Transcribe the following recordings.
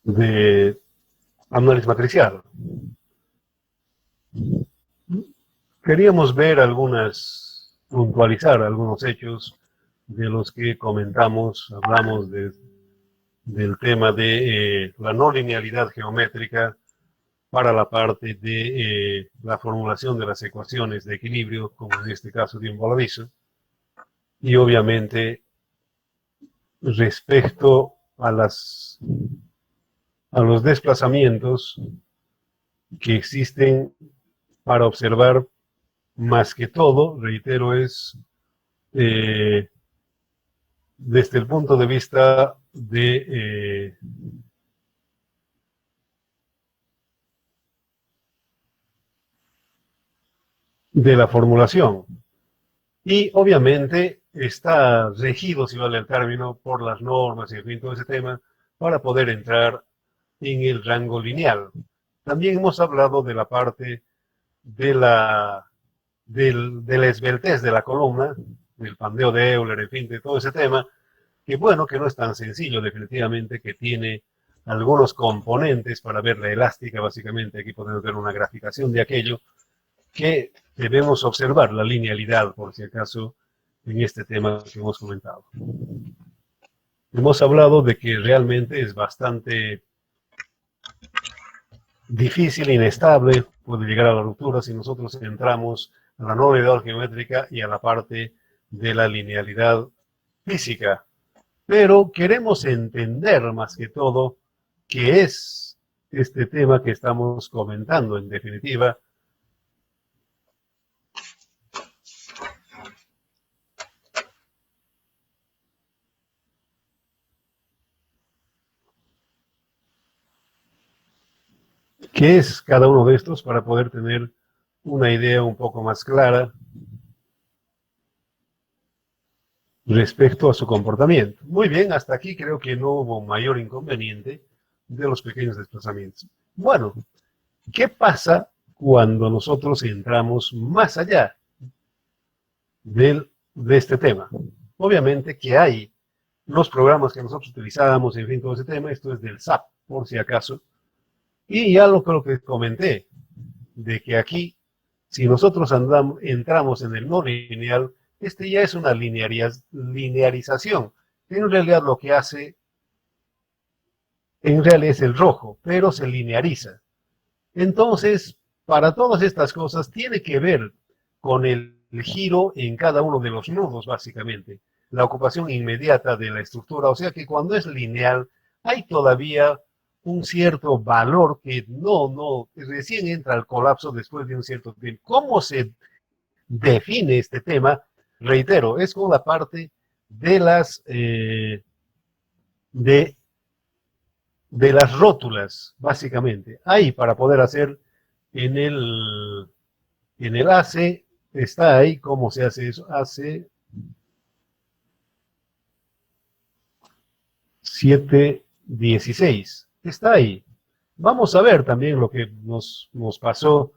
de análisis matricial. Queríamos ver puntualizar algunos hechos de los que comentamos, hablamos del tema de la no linealidad geométrica para la parte de la formulación de las ecuaciones de equilibrio, como en este caso de un voladizo, y obviamente respecto a los desplazamientos que existen para observar, más que todo, reitero, es desde el punto de vista de la formulación. Y obviamente está regido, si vale el término, por las normas y en fin, todo ese tema, para poder entrar en el rango lineal. También hemos hablado de la parte de la esbeltez de la columna, del pandeo de Euler, en fin, de todo ese tema, que bueno, que no es tan sencillo definitivamente, que tiene algunos componentes para ver la elástica, básicamente aquí podemos ver una graficación de aquello, que debemos observar la linealidad, por si acaso, en este tema que hemos comentado. Hemos hablado de que realmente es bastante difícil, inestable, puede llegar a la ruptura si nosotros entramos a la novedad geométrica y a la parte de la linealidad física. Pero queremos entender más que todo qué es este tema que estamos comentando, en definitiva. ¿Qué es cada uno de estos para poder tener una idea un poco más clara respecto a su comportamiento? Muy bien, hasta aquí creo que no hubo mayor inconveniente de los pequeños desplazamientos. Bueno, ¿qué pasa cuando nosotros entramos más allá de este tema? Obviamente que hay los programas que nosotros utilizábamos, en fin, todo ese tema, esto es del SAP, por si acaso, y ya lo que comenté, de que aquí, si nosotros entramos en el no lineal, este ya es una linearización. En realidad lo que hace, en realidad es el rojo, pero se lineariza. Entonces, para todas estas cosas, tiene que ver con el giro en cada uno de los nudos, básicamente. La ocupación inmediata de la estructura, o sea que cuando es lineal, hay todavía un cierto valor que recién entra al colapso después de un cierto tiempo. ¿Cómo se define este tema? Reitero, es con la parte de de las rótulas, básicamente. Ahí para poder hacer en el AC, está ahí cómo se hace eso. AC 716. Está ahí. Vamos a ver también lo que nos pasó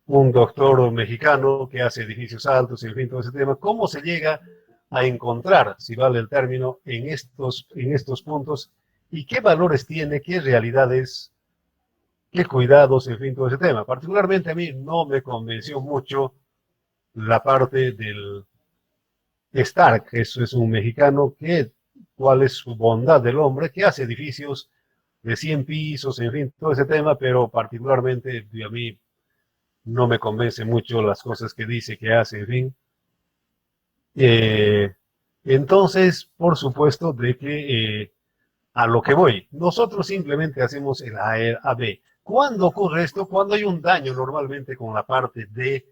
un doctor mexicano que hace edificios altos, en fin, todo ese tema. ¿Cómo se llega a encontrar, si vale el término, en estos puntos? ¿Y qué valores tiene? ¿Qué realidades? ¿Qué cuidados? En fin, todo ese tema. Particularmente a mí no me convenció mucho la parte del Stark. Eso es un mexicano que, cuál es su bondad del hombre, que hace edificios de 100 pisos, en fin, todo ese tema, pero particularmente a mí no me convence mucho las cosas que dice, que hace, en fin. Entonces, por supuesto, de que a lo que voy, nosotros simplemente hacemos el AB. ¿Cuándo ocurre esto? Cuando hay un daño normalmente con la parte de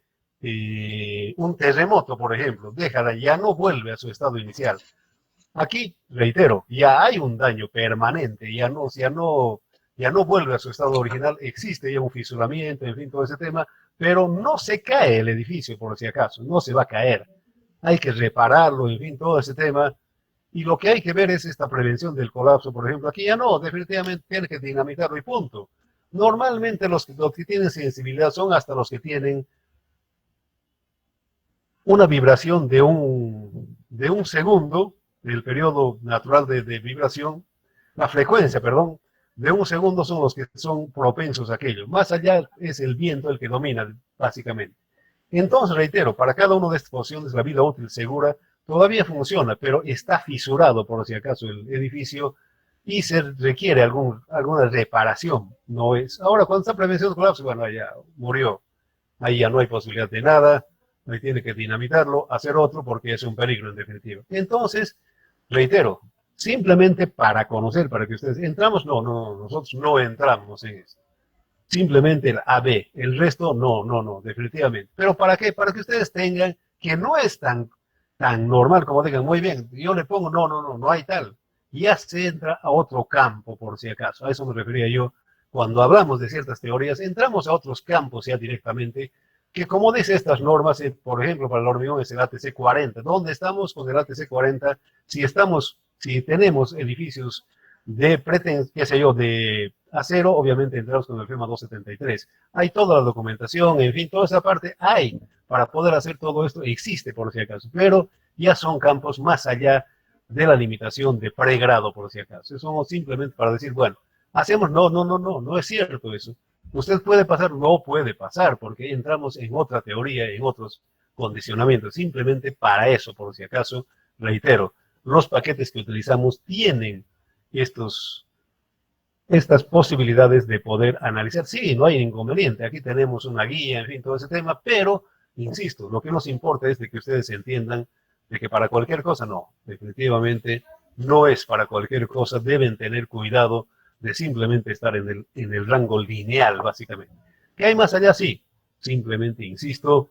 un terremoto, por ejemplo, ya no vuelve a su estado inicial. Aquí, reitero, ya hay un daño permanente, ya no vuelve a su estado original, existe ya un fisuramiento, en fin, todo ese tema, pero no se cae el edificio, por si acaso, no se va a caer. Hay que repararlo, en fin, todo ese tema. Y lo que hay que ver es esta prevención del colapso, por ejemplo. Aquí ya no, definitivamente tiene que dinamitarlo y punto. Normalmente los que tienen sensibilidad son hasta los que tienen una vibración de un segundo, el periodo natural de vibración, la frecuencia, perdón, de 1 segundo son los que son propensos a aquello. Más allá es el viento el que domina, básicamente. Entonces, reitero, para cada una de estas posiciones, la vida útil segura todavía funciona, pero está fisurado, por si acaso, el edificio y se requiere alguna reparación. No es. Ahora, cuando está prevención de colapso, bueno, ya murió. Ahí ya no hay posibilidad de nada. Ahí tiene que dinamitarlo, hacer otro, porque es un peligro en definitiva. Entonces, reitero, simplemente para conocer, para que ustedes entramos, no, nosotros no entramos en esto. Simplemente el AB, el resto no, definitivamente. ¿Pero para qué? Para que ustedes tengan que no es tan normal como digan, muy bien, yo le pongo, no hay tal. Ya se entra a otro campo, por si acaso. A eso me refería yo. Cuando hablamos de ciertas teorías, entramos a otros campos ya directamente, que como dice estas normas, por ejemplo, para el hormigón es el ATC 40. ¿Dónde estamos con el ATC 40? Si tenemos edificios de qué sé yo, de acero, obviamente entramos con el FEMA 273. Hay toda la documentación, en fin, toda esa parte hay para poder hacer todo esto, existe por si acaso, pero ya son campos más allá de la limitación de pregrado por si acaso. Eso simplemente para decir, bueno, hacemos, no es cierto eso. Usted puede pasar, no puede pasar, porque entramos en otra teoría, en otros condicionamientos, simplemente para eso, por si acaso, reitero, los paquetes que utilizamos tienen estas posibilidades de poder analizar. Sí, no hay inconveniente, aquí tenemos una guía, en fin, todo ese tema, pero, insisto, lo que nos importa es de que ustedes entiendan de que para cualquier cosa, no, definitivamente no es para cualquier cosa, deben tener cuidado de simplemente estar en el rango lineal, básicamente. ¿Qué hay más allá? Sí, simplemente, insisto,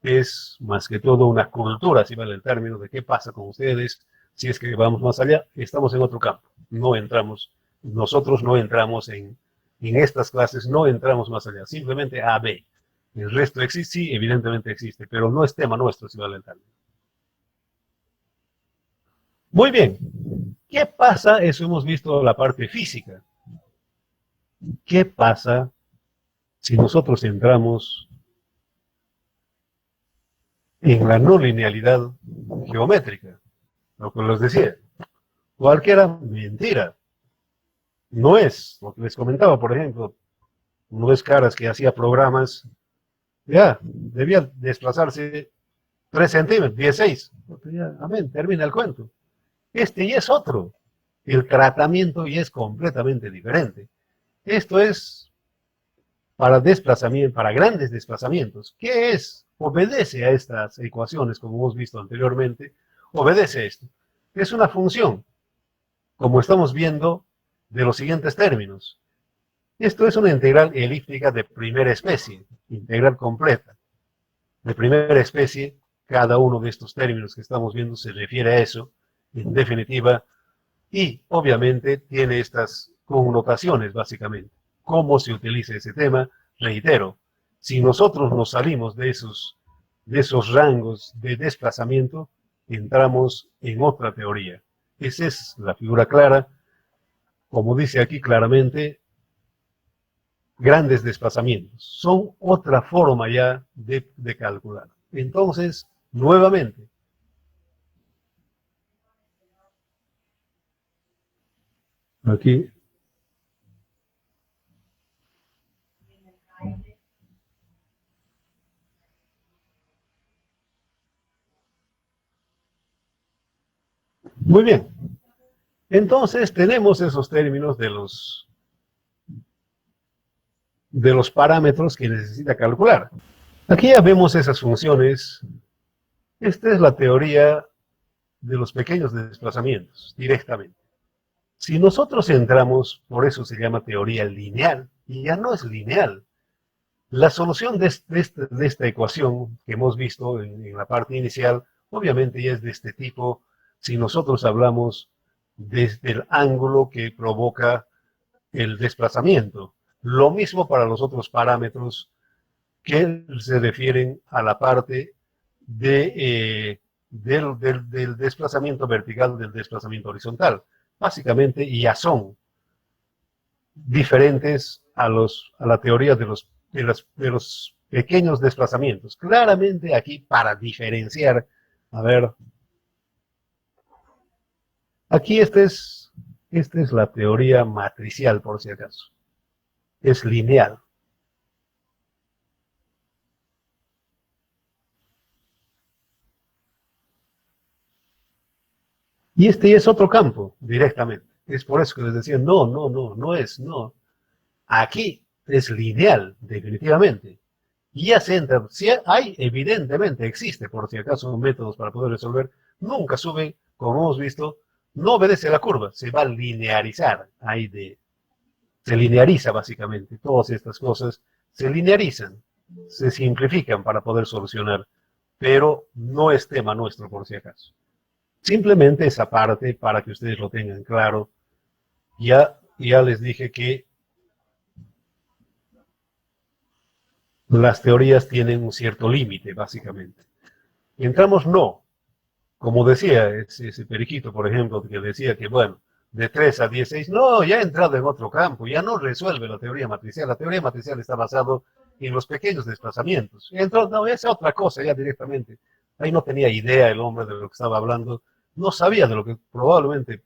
es más que todo una cultura, si vale el término, de qué pasa con ustedes. Si es que vamos más allá, estamos en otro campo, nosotros no entramos en estas clases, no entramos más allá, simplemente A, B. El resto existe, sí, evidentemente existe, pero no es tema nuestro, si vale el término. Muy bien, ¿qué pasa? Eso hemos visto la parte física. ¿Qué pasa si nosotros entramos en la no linealidad geométrica? Lo que les decía, cualquiera mentira. No es, lo que les comentaba, por ejemplo, no es Caras que hacía programas, ya, debía desplazarse 3 centímetros, 16. Ya, amén, termina el cuento. Este ya es otro. El tratamiento ya es completamente diferente. Esto es para desplazamiento, para grandes desplazamientos. ¿Qué es? Obedece a estas ecuaciones, como hemos visto anteriormente. Obedece a esto. Es una función, como estamos viendo, de los siguientes términos. Esto es una integral elíptica de primera especie, integral completa. De primera especie, cada uno de estos términos que estamos viendo se refiere a eso, en definitiva, y obviamente tiene estas connotaciones, básicamente. ¿Cómo se utiliza ese tema? Reitero, si nosotros nos salimos de esos rangos de desplazamiento, entramos en otra teoría. Esa es la figura clara. Como dice aquí claramente, grandes desplazamientos. Son otra forma ya de calcular. Entonces, nuevamente, aquí, muy bien. Entonces, tenemos esos términos de los parámetros que necesita calcular. Aquí ya vemos esas funciones. Esta es la teoría de los pequeños desplazamientos, directamente. Si nosotros entramos, por eso se llama teoría lineal, y ya no es lineal. La solución de esta ecuación que hemos visto en la parte inicial, obviamente ya es de este tipo, si nosotros hablamos desde el ángulo que provoca el desplazamiento. Lo mismo para los otros parámetros que se refieren a la parte del desplazamiento vertical, del desplazamiento horizontal. Básicamente ya son diferentes a la teoría de los pequeños desplazamientos. Claramente aquí para diferenciar, a ver, Aquí esta es la teoría matricial, por si acaso. Es lineal. Y este es otro campo, directamente. Es por eso que les decía, no es, no. Aquí es lineal, definitivamente. Y ya se entra, si hay, evidentemente existe, por si acaso, métodos para poder resolver, nunca sube, como hemos visto, no obedece a la curva, se va a linearizar, se lineariza básicamente, todas estas cosas se linearizan, se simplifican para poder solucionar, pero no es tema nuestro por si acaso. Simplemente esa parte para que ustedes lo tengan claro. Ya les dije que las teorías tienen un cierto límite, básicamente. Y entramos, no. Como decía ese periquito, por ejemplo, que decía que, bueno, de 3 a 16, no, ya ha entrado en otro campo, ya no resuelve la teoría matricial. La teoría matricial está basada en los pequeños desplazamientos. Entonces, no, esa es otra cosa ya directamente. Ahí no tenía idea el hombre de lo que estaba hablando, no sabía de lo que probablemente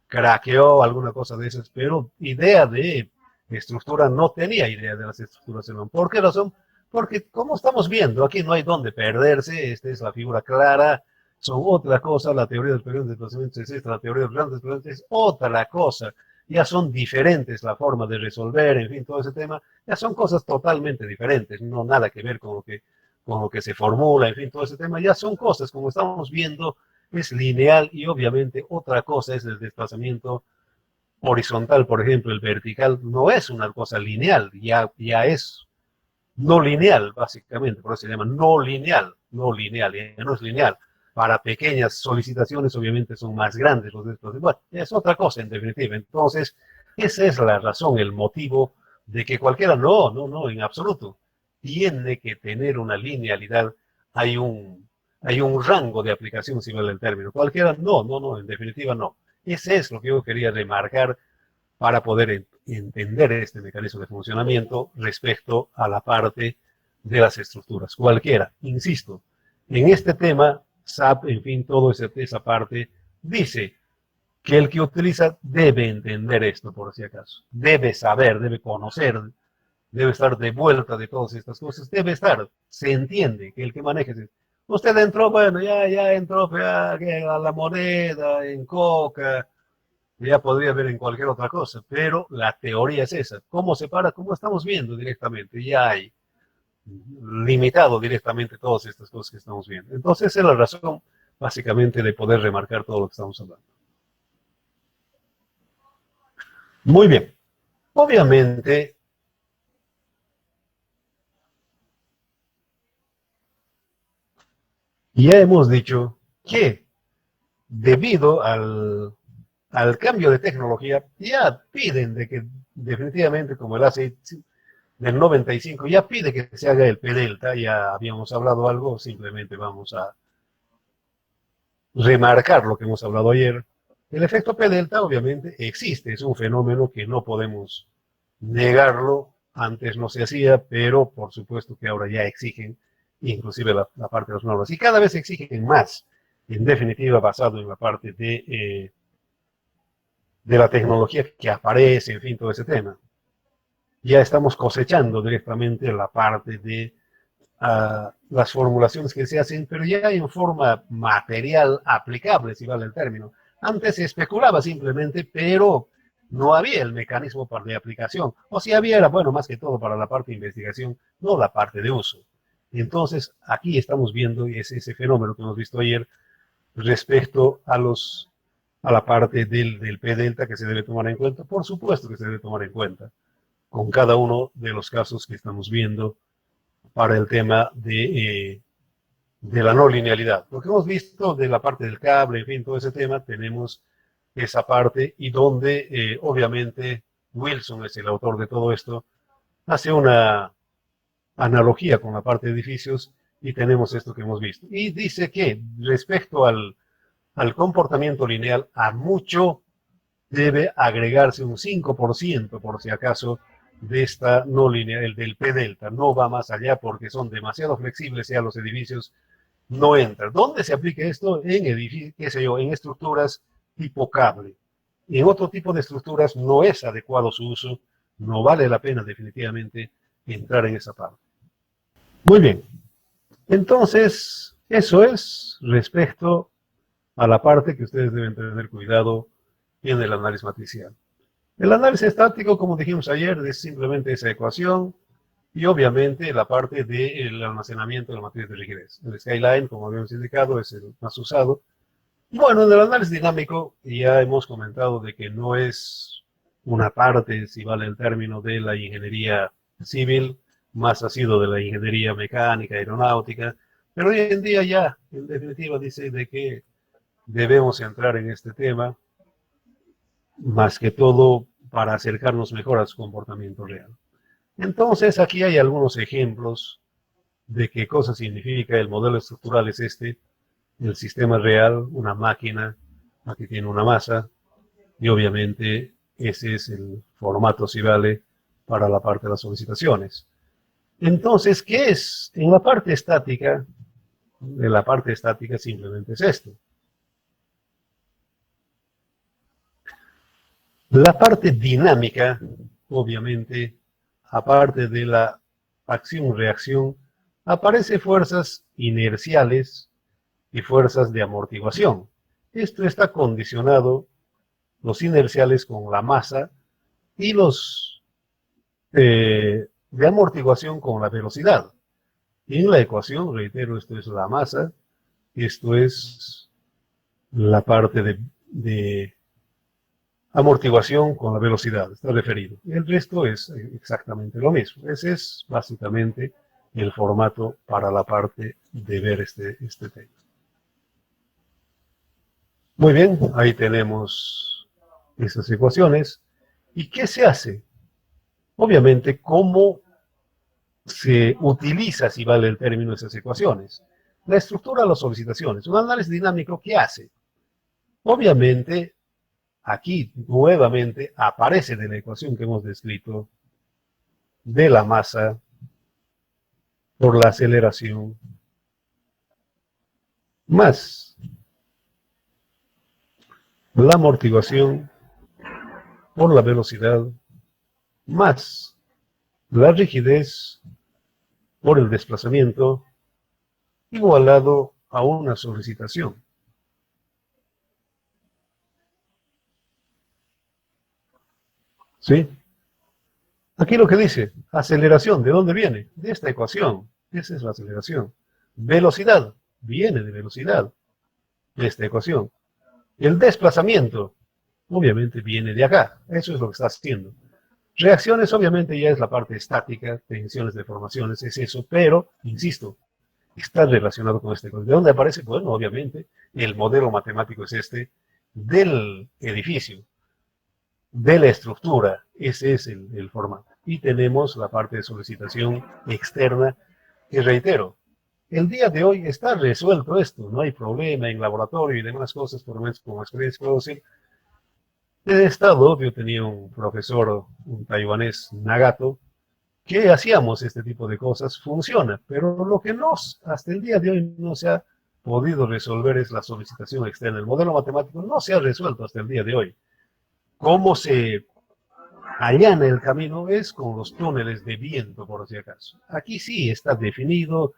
craqueó alguna cosa de esas, pero idea de estructura no tenía idea de las estructuras. ¿Por qué razón? Porque como estamos viendo, aquí no hay donde perderse, esta es la figura clara, son otra cosa, la teoría del periodo de desplazamiento es esta, la teoría del grandes desplazamientos es otra cosa, ya son diferentes la forma de resolver, en fin, todo ese tema, ya son cosas totalmente diferentes, no nada que ver con lo que se formula, en fin, todo ese tema, ya son cosas, como estamos viendo, es lineal y obviamente otra cosa es el desplazamiento horizontal, por ejemplo, el vertical no es una cosa lineal, ya es no lineal, básicamente, por eso se llama no lineal, ya no es lineal. Para pequeñas solicitaciones, obviamente, son más grandes los desplazamientos. Bueno, es otra cosa, en definitiva. Entonces, esa es la razón, el motivo de que cualquiera, no, en absoluto, tiene que tener una linealidad. Hay hay un rango de aplicación, si vale el término. Cualquiera, no, en definitiva, no. Ese es lo que yo quería remarcar para poder entender este mecanismo de funcionamiento respecto a la parte de las estructuras. Cualquiera, insisto, en este tema, SAP, en fin, toda esa parte, dice que el que utiliza debe entender esto, por si acaso. Debe saber, debe conocer, debe estar de vuelta de todas estas cosas, debe estar, se entiende que el que maneja, usted entró, bueno, ya entró ya, a la moneda, en coca, ya podría ver en cualquier otra cosa, pero la teoría es esa. ¿Cómo se para? Como estamos viendo directamente, ya hay limitado directamente todas estas cosas que estamos viendo. Entonces, esa es la razón, básicamente, de poder remarcar todo lo que estamos hablando. Muy bien. Obviamente, ya hemos dicho que debido al cambio de tecnología, ya piden de que definitivamente, como el ACI del 95, ya pide que se haga el P-Delta, ya habíamos hablado algo, simplemente vamos a remarcar lo que hemos hablado ayer. El efecto P-Delta obviamente existe, es un fenómeno que no podemos negarlo, antes no se hacía, pero por supuesto que ahora ya exigen, inclusive la parte de las normas, y cada vez exigen más, en definitiva basado en la parte de la tecnología que aparece, en fin, todo ese tema. Ya estamos cosechando directamente la parte de las formulaciones que se hacen, pero ya en forma material aplicable, si vale el término. Antes se especulaba simplemente, pero no había el mecanismo para la aplicación. O si había, era bueno, más que todo para la parte de investigación, no la parte de uso. Entonces, aquí estamos viendo ese fenómeno que hemos visto ayer respecto a la parte del P-delta que se debe tomar en cuenta. Por supuesto que se debe tomar en cuenta con cada uno de los casos que estamos viendo para el tema de la no linealidad. Lo que hemos visto de la parte del cable, en fin, todo ese tema, tenemos esa parte y donde obviamente Wilson es el autor de todo esto, hace una analogía con la parte de edificios y tenemos esto que hemos visto. Y dice que respecto al comportamiento lineal, a mucho debe agregarse un 5%, por si acaso, de esta no línea, el del P-delta. No va más allá porque son demasiado flexibles y a los edificios no entran. ¿Dónde se aplica esto? En edificios, qué sé yo, en estructuras tipo cable. En otro tipo de estructuras no es adecuado su uso, no vale la pena definitivamente entrar en esa parte. Muy bien, entonces eso es respecto a la parte que ustedes deben tener cuidado en el análisis matricial. El análisis estático, como dijimos ayer, es simplemente esa ecuación y obviamente la parte del almacenamiento de la matriz de rigidez. El skyline, como habíamos indicado, es el más usado. Bueno, en el análisis dinámico ya hemos comentado de que no es una parte, si vale el término, de la ingeniería civil, más ha sido de la ingeniería mecánica, aeronáutica, pero hoy en día ya, en definitiva, dice de que debemos entrar en este tema, más que todo para acercarnos mejor a su comportamiento real. Entonces, aquí hay algunos ejemplos de qué cosa significa el modelo estructural es este, el sistema real, una máquina, aquí tiene una masa, y obviamente ese es el formato si vale para la parte de las solicitaciones. Entonces, ¿qué es? En la parte estática, simplemente es esto. La parte dinámica, obviamente, aparte de la acción-reacción, aparecen fuerzas inerciales y fuerzas de amortiguación. Esto está condicionado, los inerciales con la masa y los de amortiguación con la velocidad. En la ecuación, reitero, esto es la masa, esto es la parte de amortiguación con la velocidad, está referido. El resto es exactamente lo mismo. Ese es básicamente el formato para la parte de ver este tema. Muy bien, ahí tenemos esas ecuaciones. ¿Y qué se hace? Obviamente, ¿cómo se utiliza, si vale el término, esas ecuaciones? La estructura de las solicitaciones. Un análisis dinámico, ¿qué hace? Obviamente, aquí nuevamente aparece de la ecuación que hemos descrito de la masa por la aceleración más la amortiguación por la velocidad más la rigidez por el desplazamiento igualado a una solicitación. ¿Sí? Aquí lo que dice, aceleración, ¿de dónde viene? De esta ecuación. Esa es la aceleración. Velocidad, viene de velocidad, de esta ecuación. El desplazamiento, obviamente, viene de acá. Eso es lo que está haciendo. Reacciones, obviamente, ya es la parte estática, tensiones, deformaciones, es eso, pero, insisto, está relacionado con este. ¿De dónde aparece? Bueno, obviamente, el modelo matemático es este del edificio, de la estructura. Ese es el formato. Y tenemos la parte de solicitación externa, que reitero, el día de hoy está resuelto esto, no hay problema en laboratorio y demás cosas, por lo menos como experiencia puedo decir. He estado, yo tenía un profesor, un taiwanés, Nagato, que hacíamos este tipo de cosas, funciona, pero lo que hasta el día de hoy no se ha podido resolver es la solicitación externa. El modelo matemático no se ha resuelto hasta el día de hoy. ¿Cómo se allana el camino? Es con los túneles de viento, por si acaso. Aquí sí está definido,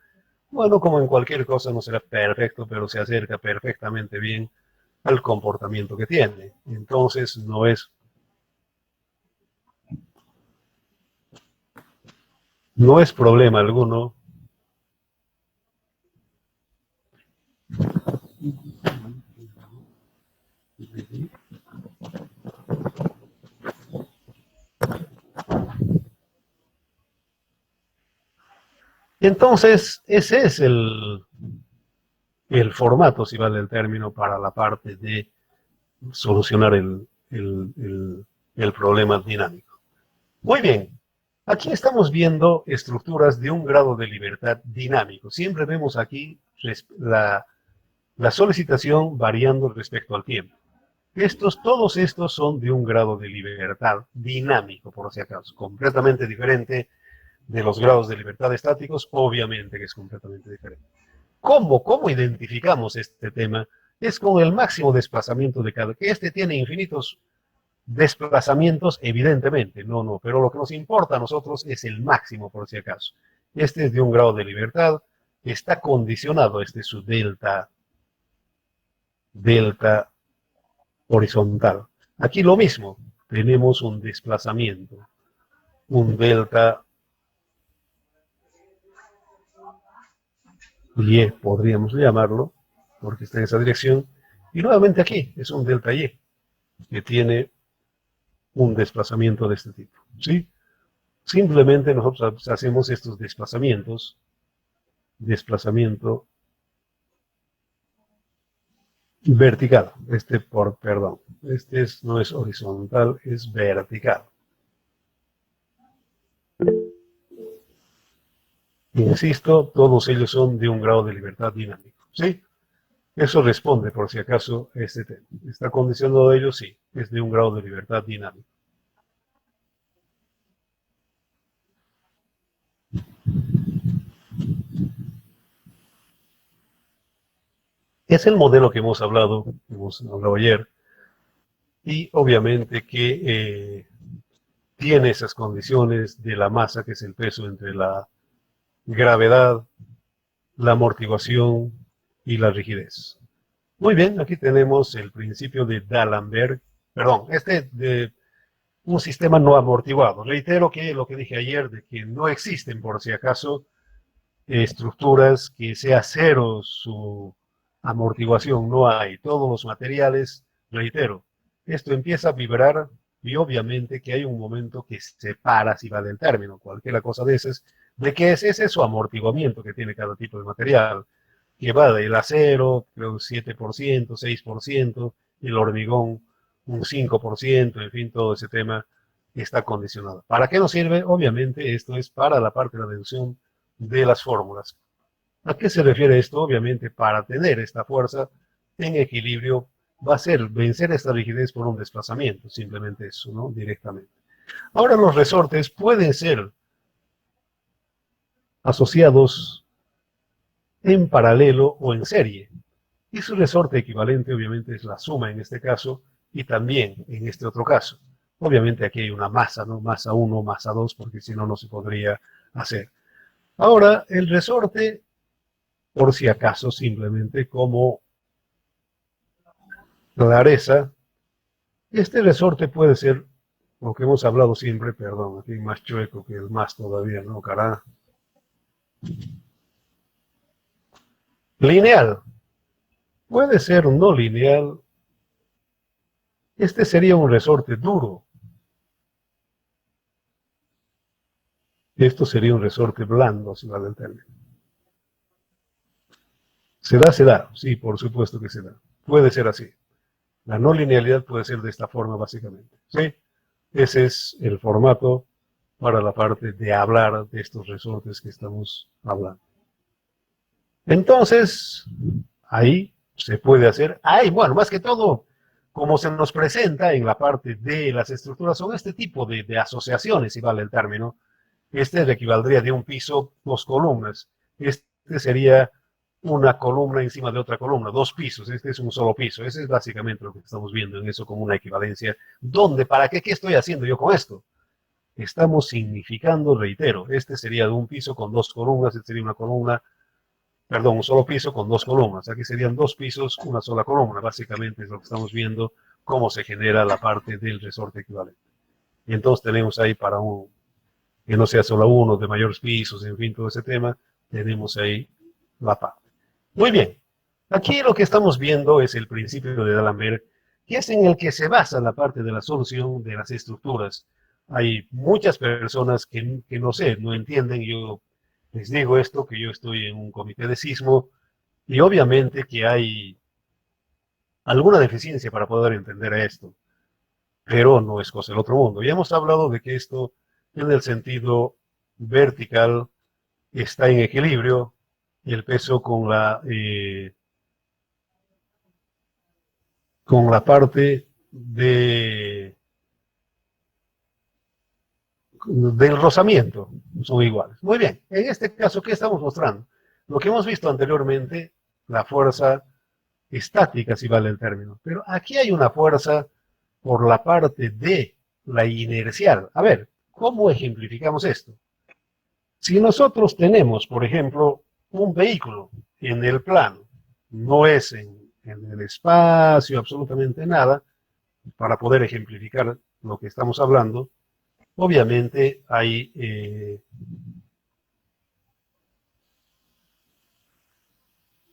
bueno, como en cualquier cosa no será perfecto, pero se acerca perfectamente bien al comportamiento que tiene. Entonces no es problema alguno. Entonces, ese es el formato, si vale el término, para la parte de solucionar el problema dinámico. Muy bien, aquí estamos viendo estructuras de un grado de libertad dinámico. Siempre vemos aquí la solicitación variando respecto al tiempo. Todos estos son de un grado de libertad dinámico, por si acaso, completamente diferente de los grados de libertad estáticos, obviamente que es completamente diferente. ¿Cómo identificamos este tema es con el máximo desplazamiento de cada, que este tiene infinitos desplazamientos, evidentemente, no, pero lo que nos importa a nosotros es el máximo, por si acaso. Este es de un grado de libertad, está condicionado, este es su delta horizontal. Aquí lo mismo, tenemos un desplazamiento, un delta y, podríamos llamarlo, porque está en esa dirección, y nuevamente aquí es un delta y, que tiene un desplazamiento de este tipo, ¿sí? Simplemente nosotros hacemos estos desplazamientos, desplazamiento vertical, perdón, no es horizontal, es vertical. Insisto, todos ellos son de un grado de libertad dinámico, ¿sí? Eso responde, por si acaso, a este tema. ¿Está condicionado de ello? Sí, es de un grado de libertad dinámico. Es el modelo que hemos hablado ayer, y obviamente que tiene esas condiciones de la masa, que es el peso entre la gravedad, la amortiguación y la rigidez. Muy bien, aquí tenemos el principio de D'Alembert, perdón, de un sistema no amortiguado. Reitero que lo que dije ayer, de que no existen, por si acaso, estructuras que sea cero su amortiguación, no hay. Todos los materiales, reitero, esto empieza a vibrar y obviamente que hay un momento que se para si va del término, cualquier cosa de esas, de que ese es su amortiguamiento que tiene cada tipo de material, que va del acero, creo 7%, 6%, el hormigón un 5%, en fin, todo ese tema está condicionado. ¿Para qué nos sirve? Obviamente esto es para la parte de la deducción de las fórmulas. ¿A qué se refiere esto? Obviamente para tener esta fuerza en equilibrio va a ser vencer esta rigidez por un desplazamiento, simplemente eso, ¿no? Directamente. Ahora los resortes pueden ser asociados en paralelo o en serie. Y su resorte equivalente obviamente es la suma en este caso y también en este otro caso. Obviamente aquí hay una masa, ¿no? Masa 1, masa 2, porque si no, no se podría hacer. Ahora, el resorte, por si acaso, simplemente como clareza, este resorte puede ser, lo que hemos hablado siempre, perdón, aquí más chueco que el más todavía, ¿no, cara? Lineal. Puede ser no lineal. Este sería un resorte duro. Esto sería un resorte blando, si vale el término. ¿Se da? Se da. Sí, por supuesto que se da. Puede ser así. La no linealidad puede ser de esta forma, básicamente. ¿Sí? Ese es el formato para la parte de hablar de estos resortes que estamos hablando. Entonces, ahí se puede hacer. Bueno, más que todo, como se nos presenta en la parte de las estructuras, son este tipo de asociaciones, si vale el término. Este le equivaldría de un piso, dos columnas. Este sería una columna encima de otra columna, dos pisos. Este es un solo piso. Ese es básicamente lo que estamos viendo en eso como una equivalencia. ¿Dónde? ¿Para qué? ¿Qué estoy haciendo yo con esto? Estamos significando, reitero, este sería de un piso con dos columnas, este sería una columna, perdón, un solo piso con dos columnas. Aquí serían dos pisos, una sola columna. Básicamente es lo que estamos viendo, cómo se genera la parte del resorte equivalente. Y entonces tenemos ahí para que no sea solo uno de mayores pisos, en fin, todo ese tema, tenemos ahí la parte. Muy bien, aquí lo que estamos viendo es el principio de D'Alembert, que es en el que se basa la parte de la solución de las estructuras. Hay muchas personas que no sé, no entienden, yo les digo esto, que yo estoy en un comité de sismo, y obviamente que hay alguna deficiencia para poder entender esto, pero no es cosa del otro mundo. Ya hemos hablado de que esto, en el sentido vertical, está en equilibrio, el peso con la parte del rozamiento, son iguales. Muy bien, en este caso, ¿qué estamos mostrando? Lo que hemos visto anteriormente, la fuerza estática, si vale el término. Pero aquí hay una fuerza por la parte de la inercial. A ver, ¿cómo ejemplificamos esto? Si nosotros tenemos, por ejemplo, un vehículo en el plano, no es en el espacio, absolutamente nada, para poder ejemplificar lo que estamos hablando, obviamente hay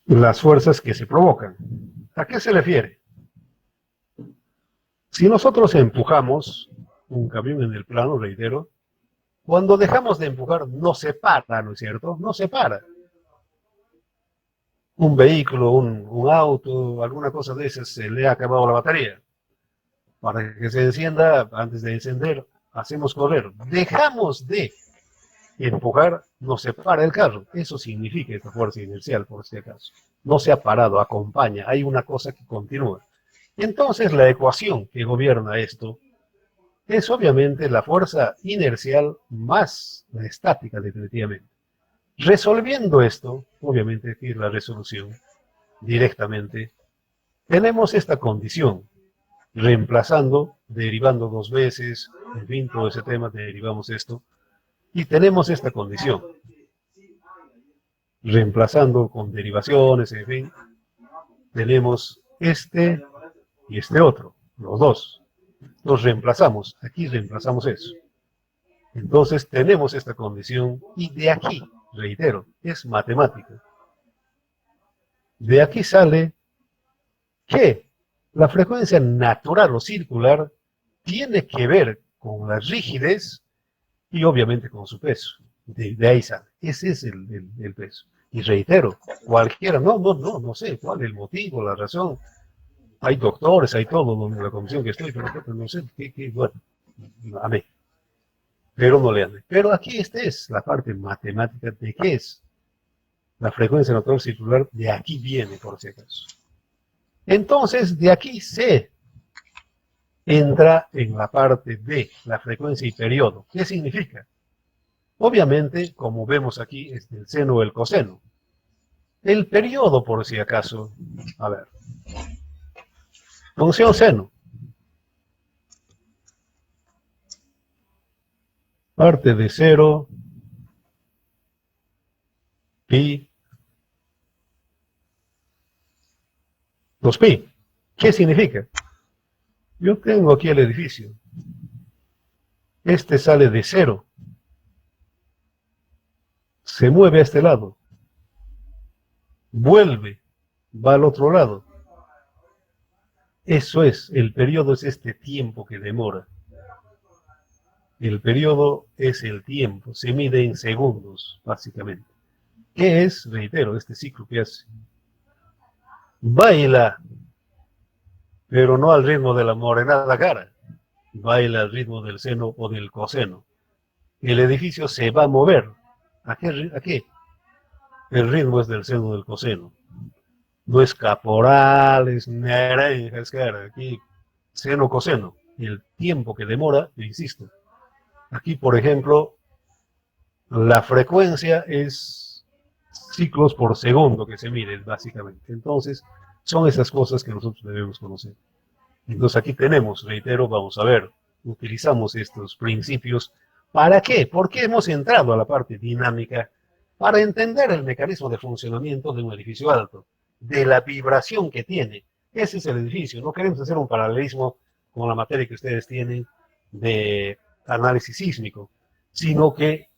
las fuerzas que se provocan. ¿A qué se refiere? Si nosotros empujamos un camión en el plano, reitero, cuando dejamos de empujar no se para, ¿no es cierto? No se para. Un vehículo, un auto, alguna cosa de esas, se le ha acabado la batería. Para que se encienda, antes de encender, hacemos correr. Dejamos de empujar, no se para el carro. Eso significa esta fuerza inercial, por este caso. No se ha parado, acompaña, hay una cosa que continúa. Entonces la ecuación que gobierna esto es obviamente la fuerza inercial más la estática, definitivamente. Resolviendo esto, obviamente aquí la resolución directamente, tenemos esta condición, reemplazando, derivando dos veces, en fin, todo ese tema, derivamos esto, y tenemos esta condición, reemplazando con derivaciones, en fin, tenemos este y este otro, los dos. Los reemplazamos, aquí reemplazamos eso. Entonces tenemos esta condición y de aquí, reitero, es matemática. De aquí sale que la frecuencia natural o circular tiene que ver con la rigidez y obviamente con su peso. De ahí sale. Ese es el peso. Y reitero, cualquiera, no sé cuál es el motivo, la razón. Hay doctores, hay todo en la comisión que estoy, pero no sé bueno, amén. Pero no le ande. Pero aquí esta es la parte matemática de qué es la frecuencia natural circular, de aquí viene, por si acaso. Entonces, de aquí se entra en la parte de la frecuencia y periodo. ¿Qué significa? Obviamente, como vemos aquí, es el seno o el coseno. El periodo, por si acaso, a ver, función seno. Parte de 0, pi, 2pi. ¿Qué significa? Yo tengo aquí el edificio. Este sale de 0. Se mueve a este lado. Vuelve. Va al otro lado. Eso es, el periodo es este tiempo que demora. El periodo es el tiempo, se mide en segundos, básicamente. ¿Qué es? Reitero, este ciclo que hace. Baila, pero no al ritmo de la morenada cara. Baila al ritmo del seno o del coseno. El edificio se va a mover. ¿A qué? ¿A qué? El ritmo es del seno o del coseno. No es caporal, es naranjas, cara. Aquí, seno, coseno. El tiempo que demora, insisto. Aquí, por ejemplo, la frecuencia es ciclos por segundo que se mide, básicamente. Entonces, son esas cosas que nosotros debemos conocer. Entonces, aquí tenemos, reitero, vamos a ver, utilizamos estos principios. ¿Para qué? Porque hemos entrado a la parte dinámica para entender el mecanismo de funcionamiento de un edificio alto, de la vibración que tiene. Ese es el edificio. No queremos hacer un paralelismo con la materia que ustedes tienen de análisis sísmico, sino que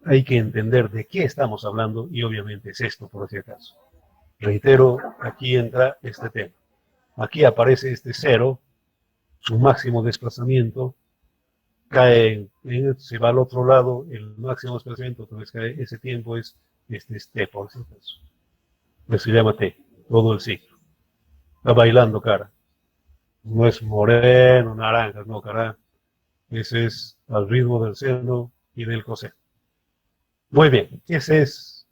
hay que entender de qué estamos hablando y obviamente es esto, por si acaso. Reitero, aquí entra este tema. Aquí aparece este 0, su máximo desplazamiento, cae, se va al otro lado, el máximo desplazamiento, entonces cae, ese tiempo es T, por si acaso. Se llama T, todo el ciclo. Está bailando, cara. No es moreno, naranja, no, cara. Ese es al ritmo del seno y del coseno. Muy bien, ese es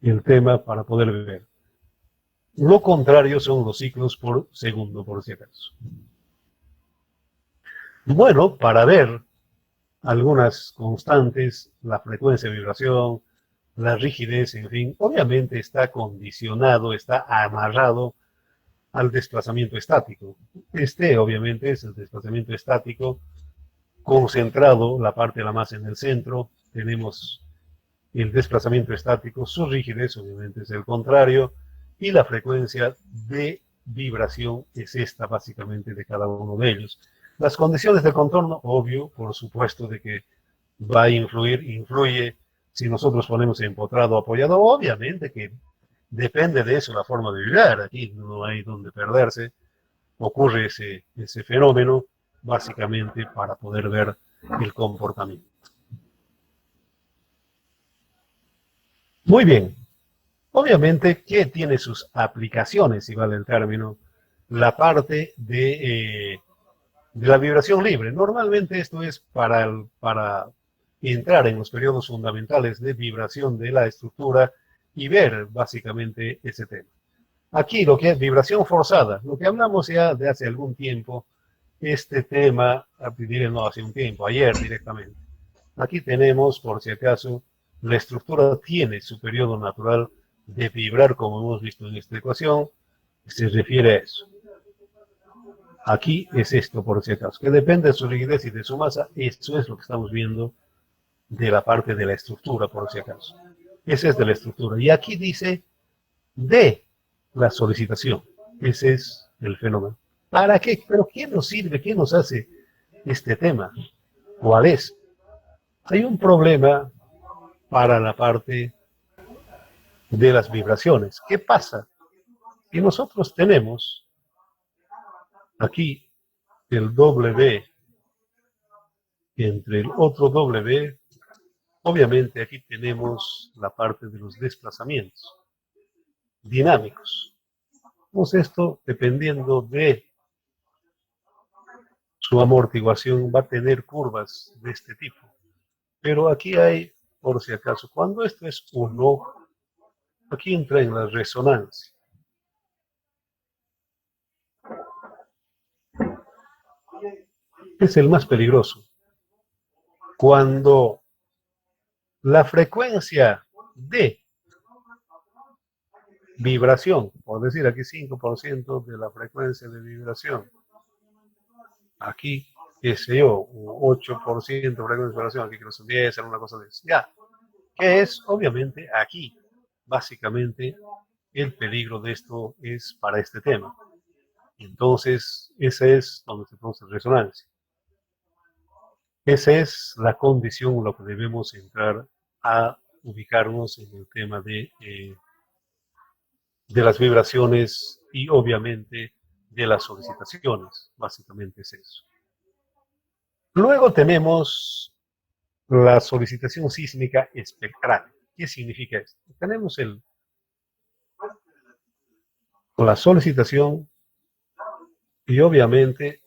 el tema para poder ver. Lo contrario son los ciclos por segundo, por si acaso. Bueno, para ver algunas constantes, la frecuencia de vibración, la rigidez, en fin, obviamente está condicionado, está amarrado al desplazamiento estático. Este, obviamente, es el desplazamiento estático concentrado, la parte de la masa en el centro. Tenemos el desplazamiento estático, su rigidez, obviamente, es el contrario, y la frecuencia de vibración es esta, básicamente, de cada uno de ellos. Las condiciones de contorno, obvio, por supuesto, de que va a influye si nosotros ponemos empotrado o apoyado, obviamente que depende de eso la forma de vibrar, aquí no hay donde perderse, ocurre ese fenómeno básicamente para poder ver el comportamiento. Muy bien, obviamente que tiene sus aplicaciones, si vale el término, la parte de la vibración libre. Normalmente esto es para entrar en los periodos fundamentales de vibración de la estructura y ver básicamente ese tema. Aquí lo que es vibración forzada, lo que hablamos ya de hace algún tiempo, este tema, no hace un tiempo, ayer directamente. Aquí tenemos, por si acaso, la estructura tiene su periodo natural de vibrar, como hemos visto en esta ecuación, se refiere a eso. Aquí es esto, por si acaso, que depende de su rigidez y de su masa. Eso es lo que estamos viendo de la parte de la estructura, por si acaso. Ese es de la estructura. Y aquí dice de la solicitación. Ese es el fenómeno. ¿Para qué? ¿Pero quién nos sirve? ¿Quién nos hace este tema? ¿Cuál es? Hay un problema para la parte de las vibraciones. ¿Qué pasa? Si nosotros tenemos aquí el W entre el otro W, obviamente aquí tenemos la parte de los desplazamientos dinámicos. Pues esto, dependiendo de su amortiguación, va a tener curvas de este tipo. Pero aquí hay, por si acaso, cuando esto es 1, aquí entra en la resonancia. Es el más peligroso. Cuando la frecuencia de vibración, por decir aquí 5% de la frecuencia de vibración, aquí, qué sé yo, 8% de frecuencia de vibración, aquí que no son 10, alguna cosa de eso. Ya, que es obviamente aquí, básicamente, el peligro de esto es para este tema. Entonces, esa es donde se produce resonancia. Esa es la condición, lo que debemos entrar a ubicarnos en el tema de las vibraciones y obviamente de las solicitaciones. Básicamente es eso. Luego tenemos la solicitación sísmica espectral. ¿Qué significa esto? Tenemos la solicitación y obviamente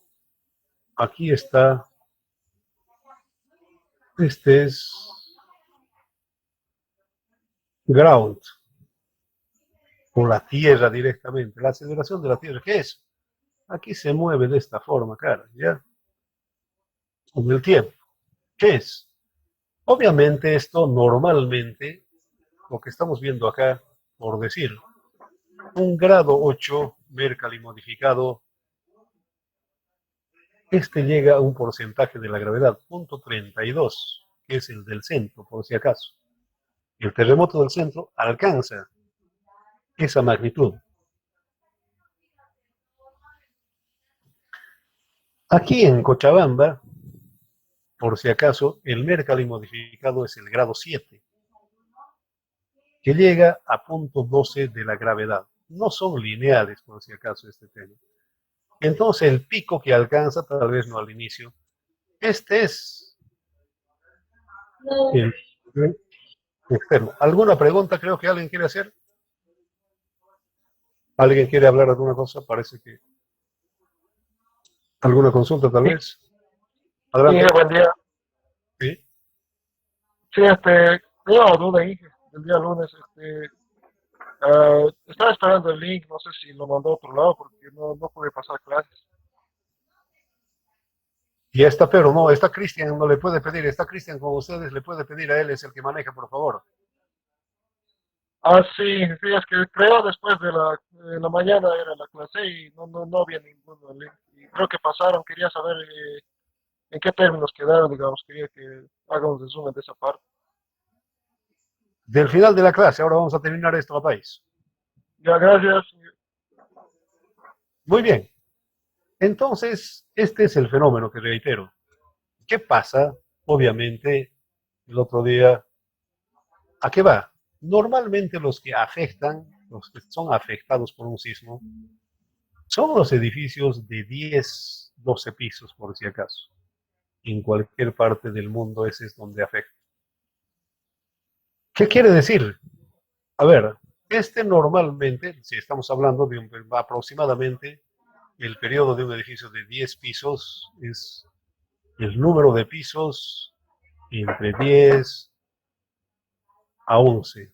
aquí está, este es ground, o la tierra directamente, la aceleración de la tierra. ¿Qué es? Aquí se mueve de esta forma, cara, ¿ya? Con el tiempo. ¿Qué es? Obviamente esto normalmente, lo que estamos viendo acá, por decir, un grado 8 Mercalli modificado, este llega a un porcentaje de la gravedad, 0.32, que es el del centro, por si acaso. El terremoto del centro alcanza esa magnitud. Aquí en Cochabamba, por si acaso, el Mercalli modificado es el grado 7, que llega a 0.12 de la gravedad. No son lineales, por si acaso, este tema. Entonces, el pico que alcanza, tal vez no al inicio, este es el externo. ¿Alguna pregunta creo que alguien quiere hacer? ¿Alguien quiere hablar alguna cosa? Parece que alguna consulta tal Sí, vez. Adelante. buen día. Sí. Sí, tenía una duda ahí. El día lunes, estaba esperando el link, no sé si lo mandó a otro lado porque no pude pasar clases. Y está, pero no, está Cristian, no le puede pedir, está Cristian con ustedes, le puede pedir a él, es el que maneja, por favor. Ah, sí, sí, es que creo después de la mañana era la clase y no había ninguno link. Y creo que pasaron, quería saber en qué términos quedaron, digamos, quería que haga un resumen de esa parte. Del final de la clase, ahora vamos a terminar esto, país. Ya, gracias. Muy bien. Entonces, este es el fenómeno que reitero. ¿Qué pasa? Obviamente, el otro día, ¿a qué va? Normalmente los que afectan, los que son afectados por un sismo, son los edificios de 10, 12 pisos, por si acaso. En cualquier parte del mundo ese es donde afecta. ¿Qué quiere decir? A ver, este normalmente, si estamos hablando de aproximadamente el periodo de un edificio de 10 pisos, es el número de pisos entre 10 a 11.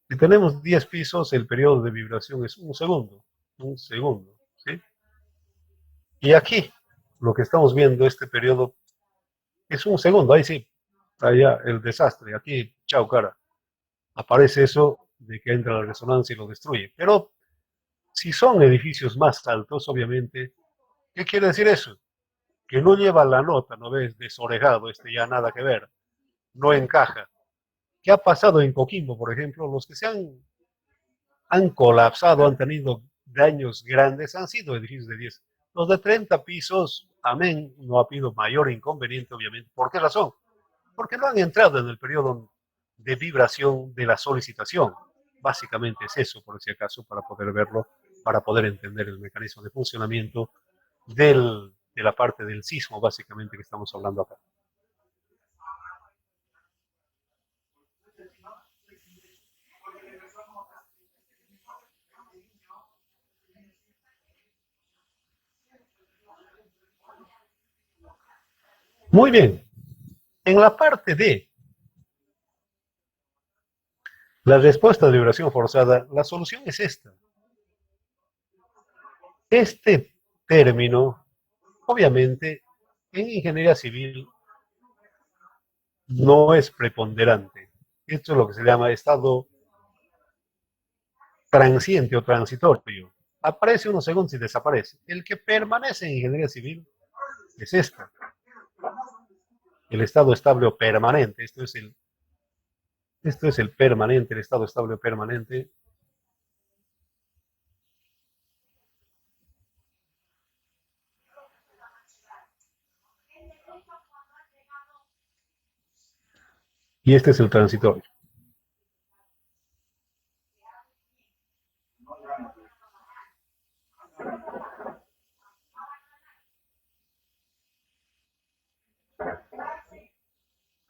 Si tenemos 10 pisos, el periodo de vibración es un segundo, ¿sí? Y aquí, lo que estamos viendo, este periodo es un segundo, ahí sí, allá el desastre, aquí, chao cara, aparece eso de que entra la resonancia y lo destruye. Pero si son edificios más altos, obviamente, ¿qué quiere decir eso? Que no lleva la nota, ¿no ves? Desorejado, ya nada que ver, no encaja. ¿Qué ha pasado en Coquimbo, por ejemplo? Los que han colapsado, han tenido daños grandes, han sido edificios de 10. Los de 30 pisos, amén, no ha habido mayor inconveniente, obviamente. ¿Por qué razón? Porque no han entrado en el periodo de vibración de la solicitación. Básicamente es eso, por si acaso, para poder verlo, para poder entender el mecanismo de funcionamiento de la parte del sismo, básicamente, que estamos hablando acá. Muy bien, en la parte de la respuesta de vibración forzada, la solución es esta. Este término, obviamente, en ingeniería civil no es preponderante. Esto es lo que se llama estado transiente o transitorio. Aparece unos segundos y desaparece. El que permanece en ingeniería civil es esta, el estado estable o permanente. Esto es el permanente, el estado estable o permanente. Y este es el transitorio.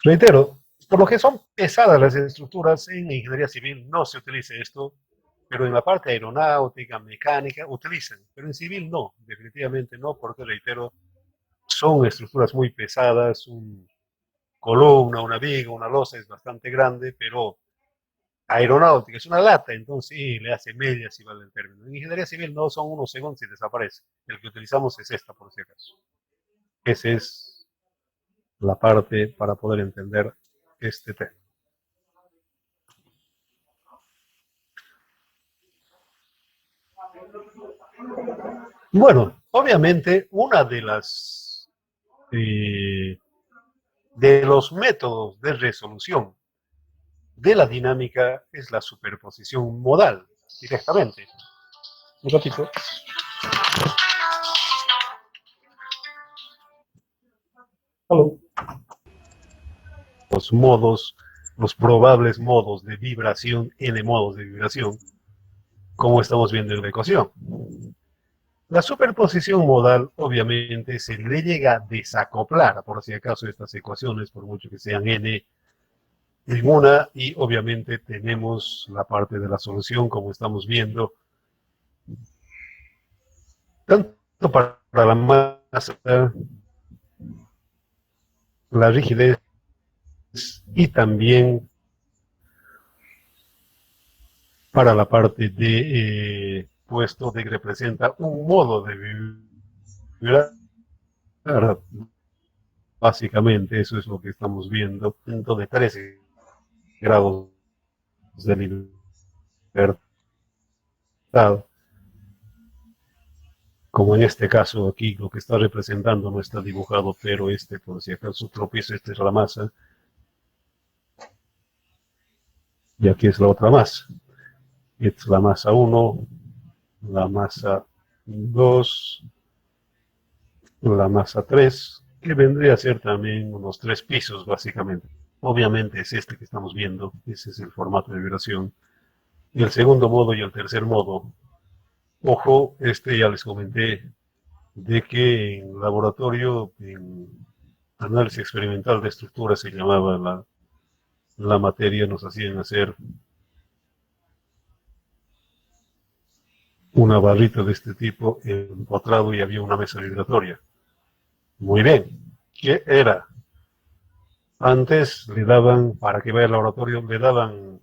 Reitero, por lo que son pesadas las estructuras en ingeniería civil, no se utiliza esto, pero en la parte aeronáutica, mecánica, utilizan, pero en civil no, definitivamente no, porque reitero, son estructuras muy pesadas, una columna, una viga, una losa es bastante grande, pero aeronáutica es una lata, entonces sí, le hace medias si vale el término. En ingeniería civil no son unos segundos y desaparece. El que utilizamos es esta, por si acaso. Esa es la parte para poder entender este tema. Bueno, obviamente una de los métodos de resolución de la dinámica es la superposición modal, directamente. Un ratito. Hello. Los modos, los probables modos de vibración, n modos de vibración, como estamos viendo en la ecuación. La superposición modal, obviamente, se le llega a desacoplar, por si acaso, estas ecuaciones, por mucho que sean n en una, y obviamente tenemos la parte de la solución, como estamos viendo, tanto para la masa, la rigidez y también para la parte de puesto de que representa un modo de vibrar. Básicamente eso es lo que estamos viendo, dentro de 13 grados de nivel. libertad, como en este caso aquí, lo que está representando no está dibujado, pero por si acaso tropieza, esta es la masa, y aquí es la otra masa. Esta es la masa 1, la masa 2, la masa 3, que vendría a ser también unos 3 pisos, básicamente. Obviamente es este que estamos viendo, ese es el formato de vibración. El segundo modo y el tercer modo. Ojo, ya les comenté de que en laboratorio, en análisis experimental de estructura se llamaba la materia, nos hacían hacer una barrita de este tipo empotrado y había una mesa vibratoria. Muy bien, ¿qué era? Antes le daban, para que vaya al laboratorio, le daban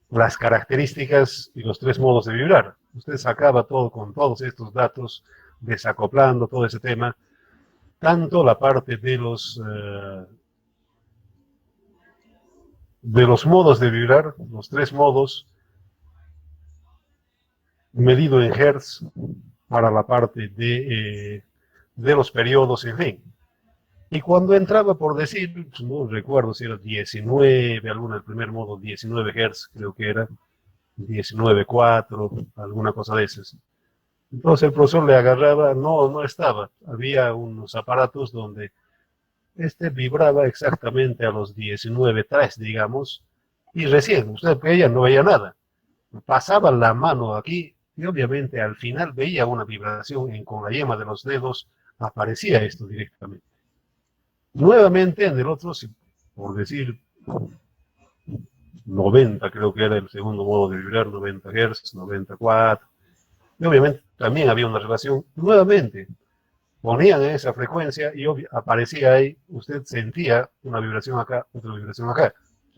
las características y los 3 modos de vibrar. Usted sacaba todo con todos estos datos, desacoplando todo ese tema, tanto la parte de los modos de vibrar, los 3 modos, medido en hertz, para la parte de los periodos, en fin. Y cuando entraba, por decir, no recuerdo si era 19, alguna, el primer modo 19 Hz, creo que era, 19.4, alguna cosa de esas. Entonces el profesor le agarraba, no estaba, había unos aparatos donde vibraba exactamente a los 19.3, digamos, y recién, usted veía, no veía nada. Pasaba la mano aquí y obviamente al final veía una vibración con la yema de los dedos, aparecía esto directamente. Nuevamente en el otro, por decir 90, creo que era el segundo modo de vibrar, 90 Hz, 94. Y obviamente también había una relación. Nuevamente, ponían esa frecuencia y aparecía ahí, usted sentía una vibración acá, otra vibración acá.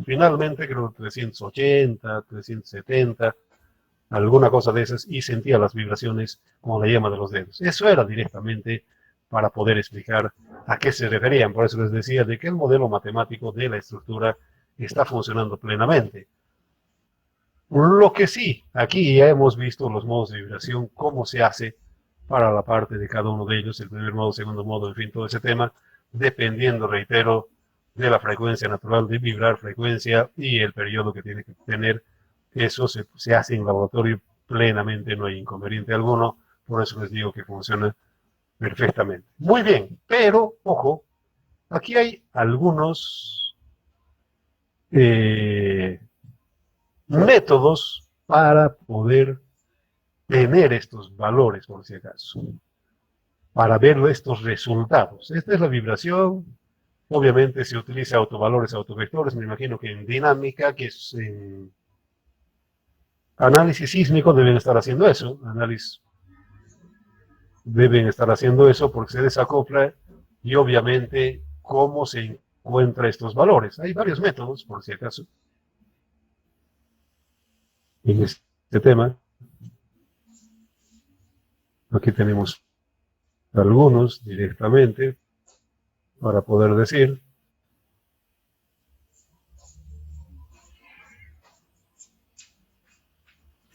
Finalmente, creo 380, 370, alguna cosa de esas, y sentía las vibraciones con la yema de los dedos. Eso era directamente para poder explicar a qué se referían. Por eso les decía de que el modelo matemático de la estructura está funcionando plenamente. Lo que sí, aquí ya hemos visto los modos de vibración, cómo se hace para la parte de cada uno de ellos, el primer modo, segundo modo, en fin, todo ese tema, dependiendo, reitero, de la frecuencia natural de vibrar, frecuencia y el periodo que tiene que tener. Eso se hace en laboratorio plenamente, no hay inconveniente alguno, por eso les digo que funciona perfectamente. Muy bien, pero, ojo, aquí hay algunos métodos para poder tener estos valores, por si acaso, para ver estos resultados. Esta es la vibración. Obviamente se utiliza autovalores, autovectores, me imagino que en dinámica, que es en análisis sísmico deben estar haciendo eso, deben estar haciendo eso porque se desacopla y obviamente cómo se encuentra estos valores. Hay varios métodos, por si acaso, en este tema. Aquí tenemos algunos directamente para poder decir.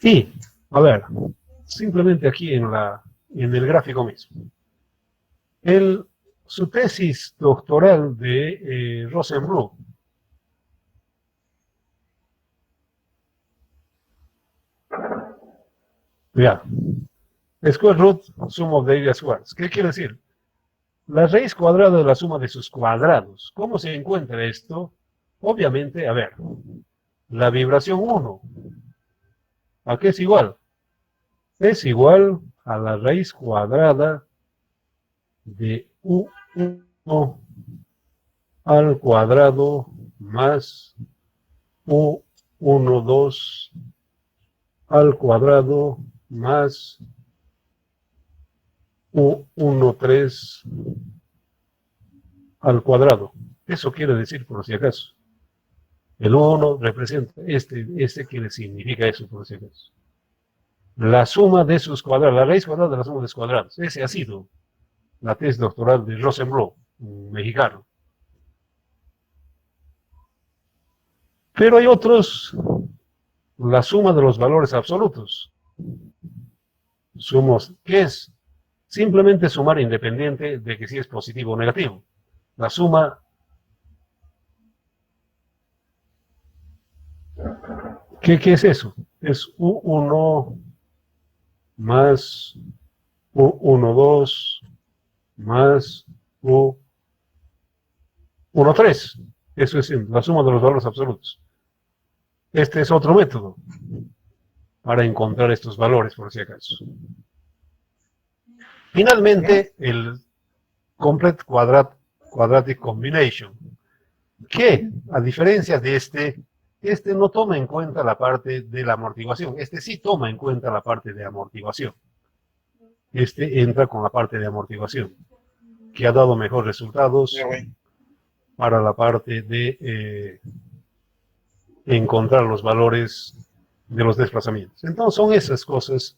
Y, a ver, simplemente aquí en el gráfico mismo. Su tesis doctoral de Rosenbluth. Ya. Square root, sum of the area squares. ¿Qué quiere decir? La raíz cuadrada de la suma de sus cuadrados. ¿Cómo se encuentra esto? Obviamente, a ver, la vibración 1, ¿a qué es igual? Es igual a la raíz cuadrada de U1 al cuadrado más U12 al cuadrado más U13 al cuadrado. Eso quiere decir, por si acaso. El 1 representa que significa eso, por si acaso. La suma de sus cuadrados, la raíz cuadrada de la suma de sus cuadrados. Ese ha sido la tesis doctoral de Rosenbluth, un mexicano. Pero hay otros la suma de los valores absolutos. ¿Qué es? Simplemente sumar independiente de que si es positivo o negativo. La suma, ¿qué es eso? Es U1 más U1, 2 más U1, 3. Eso es la suma de los valores absolutos. Este es otro método para encontrar estos valores, por si acaso. Finalmente, el Complete Quadratic Combination, que a diferencia de este no toma en cuenta la parte de la amortiguación. Este sí toma en cuenta la parte de amortiguación. Este entra con la parte de amortiguación, que ha dado mejores resultados para la parte de encontrar los valores de los desplazamientos. Entonces son esas cosas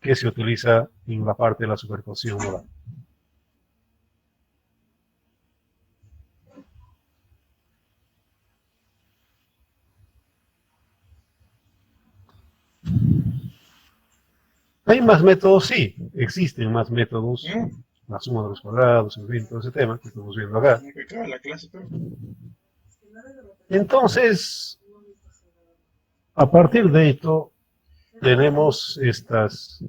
que se utiliza en la parte de la superposición modal. ¿Hay más métodos? Sí, existen más métodos. La suma de los cuadrados, en fin, todo ese tema que estamos viendo acá. Entonces, a partir de esto, tenemos estas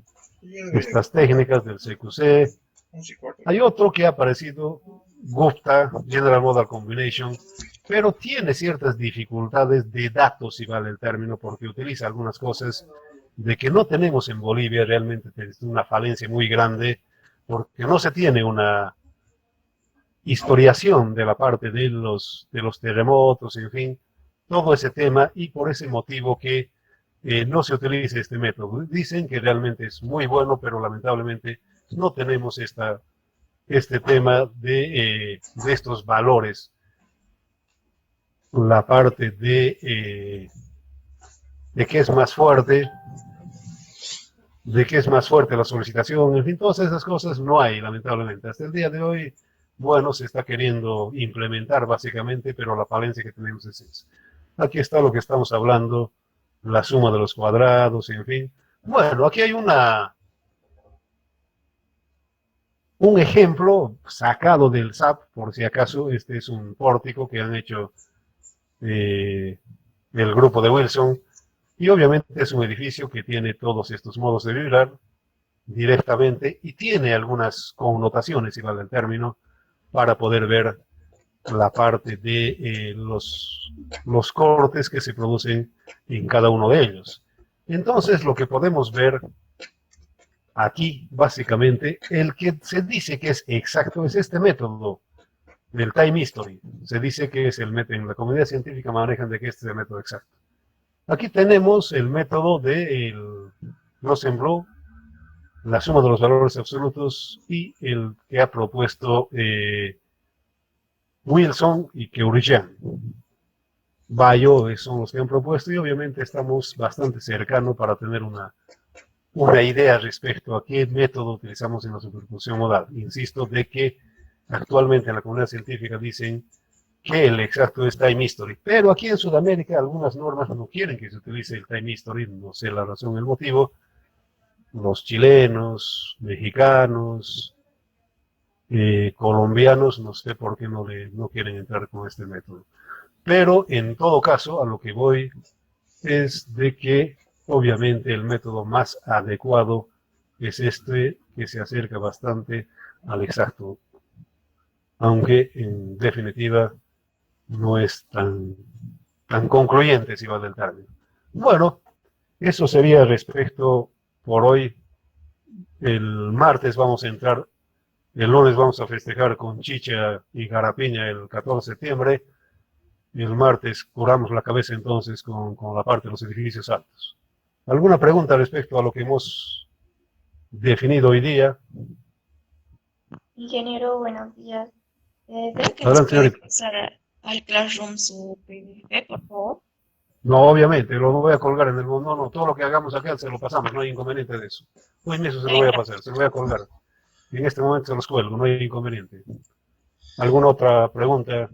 técnicas del CQC. Hay otro que ha aparecido, Gupta, General Model Combination, pero tiene ciertas dificultades de datos, si vale el término, porque utiliza algunas cosas de que no tenemos en Bolivia. Realmente es una falencia muy grande, porque no se tiene una historiación de la parte de los terremotos, en fin, todo ese tema, y por ese motivo que no se utiliza este método. Dicen que realmente es muy bueno, pero lamentablemente no tenemos este tema de estos valores. La parte de que es más fuerte, la solicitación, en fin, todas esas cosas no hay, lamentablemente. Hasta el día de hoy, bueno, se está queriendo implementar básicamente, pero la falencia que tenemos es esa. Aquí está lo que estamos hablando, la suma de los cuadrados, en fin. Bueno, aquí hay un ejemplo sacado del SAP, por si acaso. Este es un pórtico que han hecho el grupo de Wilson. Y obviamente es un edificio que tiene todos estos modos de vibrar directamente y tiene algunas connotaciones, si vale el término, para poder ver la parte de los cortes que se producen en cada uno de ellos. Entonces, lo que podemos ver aquí, básicamente, el que se dice que es exacto es este método del time history. Se dice que es el método, en la comunidad científica manejan de que este es el método exacto. Aquí tenemos el método del Rosenbluth, la suma de los valores absolutos, y el que ha propuesto Wilson y Keurigian. Bayo son los que han propuesto, y obviamente estamos bastante cercanos para tener una idea respecto a qué método utilizamos en la superposición modal. Insisto de que actualmente en la comunidad científica dicen que el exacto es time history, pero aquí en Sudamérica algunas normas no quieren que se utilice el time history, no sé la razón, el motivo. Los chilenos, mexicanos, colombianos, no sé por qué no quieren entrar con este método. Pero en todo caso, a lo que voy es de que obviamente el método más adecuado es este, que se acerca bastante al exacto, aunque en definitiva no es tan concluyente, si va del término. Bueno, eso sería respecto por hoy. El martes vamos a entrar, el lunes vamos a festejar con chicha y garapiña el 14 de septiembre. El martes curamos la cabeza entonces con la parte de los edificios altos. ¿Alguna pregunta respecto a lo que hemos definido hoy día? Ingeniero, buenos días. ¿Cree que nos Adelante, puede señorita. pasar al Classroom su PDF, por favor? No, obviamente, lo voy a colgar en el mundo. No, todo lo que hagamos acá se lo pasamos, no hay inconveniente de eso. Hoy mismo se lo voy a pasar, se lo voy a colgar. En este momento se los cuelgo, no hay inconveniente. ¿Alguna otra pregunta?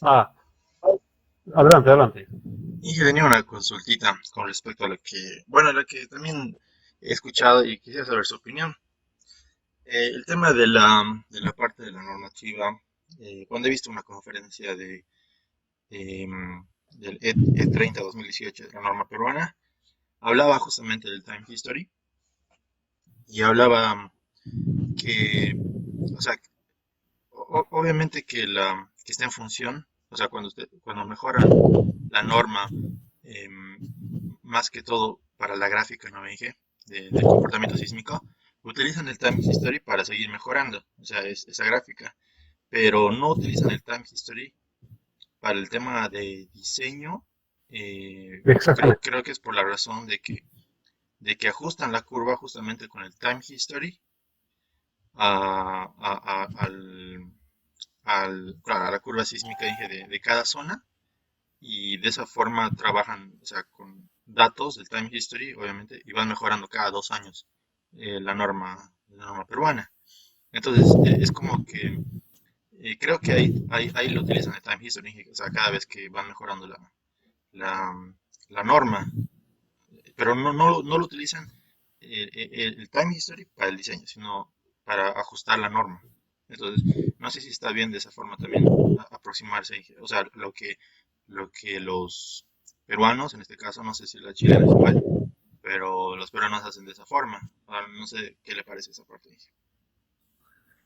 Ah, Adelante, adelante. Y yo tenía una consultita con respecto a lo que, bueno, lo que también he escuchado y quisiera saber su opinión. El tema de la parte de la normativa, cuando he visto una conferencia del E30 2018 de la norma peruana, hablaba justamente del time history y hablaba que, o sea, obviamente que está en función, o sea, cuando mejoran la norma, em, más que todo para la gráfica, ¿no? Dije, del comportamiento sísmico, utilizan el time history para seguir mejorando, o sea, esa gráfica, pero no utilizan el time history para el tema de diseño. Creo, Exactamente. creo que es por la razón de que ajustan la curva justamente con el time history a- a- a- al, claro, a la curva sísmica dije, de cada zona, y de esa forma trabajan, o sea, con datos del time history, obviamente, y van mejorando cada 2 años la norma peruana. Entonces, es como que creo que ahí lo utilizan el time history, o sea, cada vez que van mejorando la, la norma, pero no lo utilizan el time history para el diseño, sino para ajustar la norma. Entonces, no sé si está bien de esa forma también aproximarse, o sea, lo que los peruanos, en este caso, no sé si la chilena es igual, pero los peruanos hacen de esa forma. Ahora, no sé qué le parece esa parte.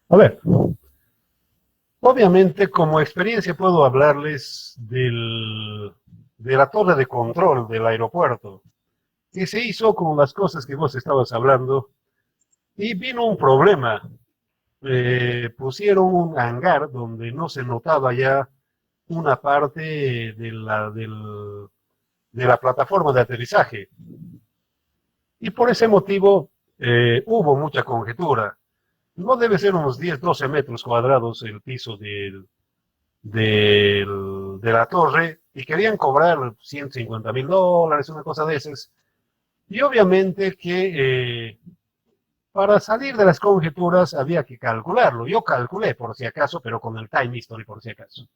A ver, obviamente como experiencia puedo hablarles de la torre de control del aeropuerto, que se hizo con las cosas que vos estabas hablando, y vino un problema. Pusieron un hangar donde no se notaba ya una parte de la plataforma de aterrizaje. Y por ese motivo hubo mucha conjetura. No debe ser unos 10, 12 metros cuadrados el piso de la torre, y querían cobrar $150,000, una cosa de esas. Y obviamente que para salir de las conjeturas había que calcularlo. Yo calculé por si acaso, pero con el time history por si acaso.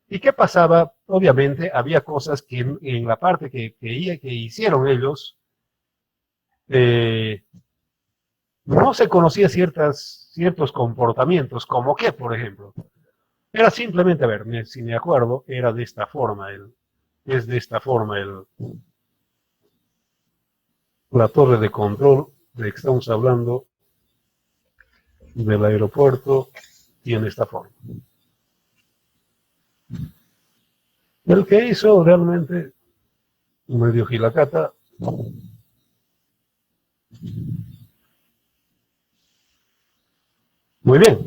¿Y qué pasaba? Obviamente había cosas que en la parte que hicieron ellos eh, no se conocía ciertos comportamientos, como que, por ejemplo, era simplemente, a ver, si me acuerdo, era de esta forma, es de esta forma la torre de control de que estamos hablando del aeropuerto, tiene esta forma. El que hizo realmente medio gilacata. Muy bien.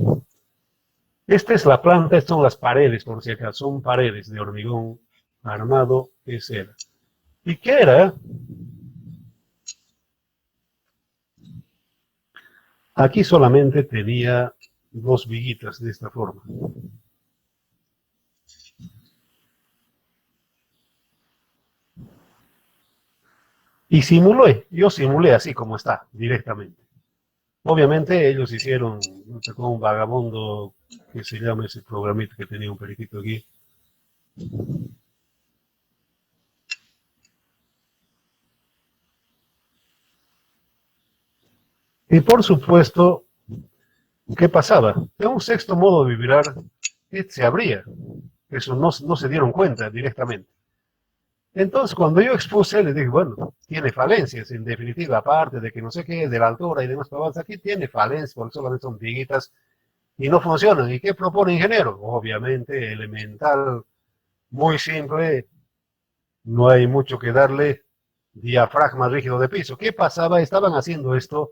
Esta es la planta, estas son las paredes, por si acaso, son paredes de hormigón armado, ese era. ¿Y qué era? Aquí solamente tenía dos viguitas de esta forma. Y yo simulé así como está, directamente. Obviamente ellos hicieron con un vagabundo que se llama ese programita que tenía un periquito aquí. Y por supuesto, ¿qué pasaba? En un sexto modo de vibrar, se abría. Eso no se dieron cuenta directamente. Entonces, cuando yo expuse, le dije, bueno, tiene falencias, en definitiva, aparte de que no sé qué, de la altura y demás, aquí tiene falencias, porque solamente son viguitas y no funcionan. ¿Y qué propone el ingeniero? Obviamente, elemental, muy simple, no hay mucho que darle, diafragma rígido de piso. ¿Qué pasaba? Estaban haciendo esto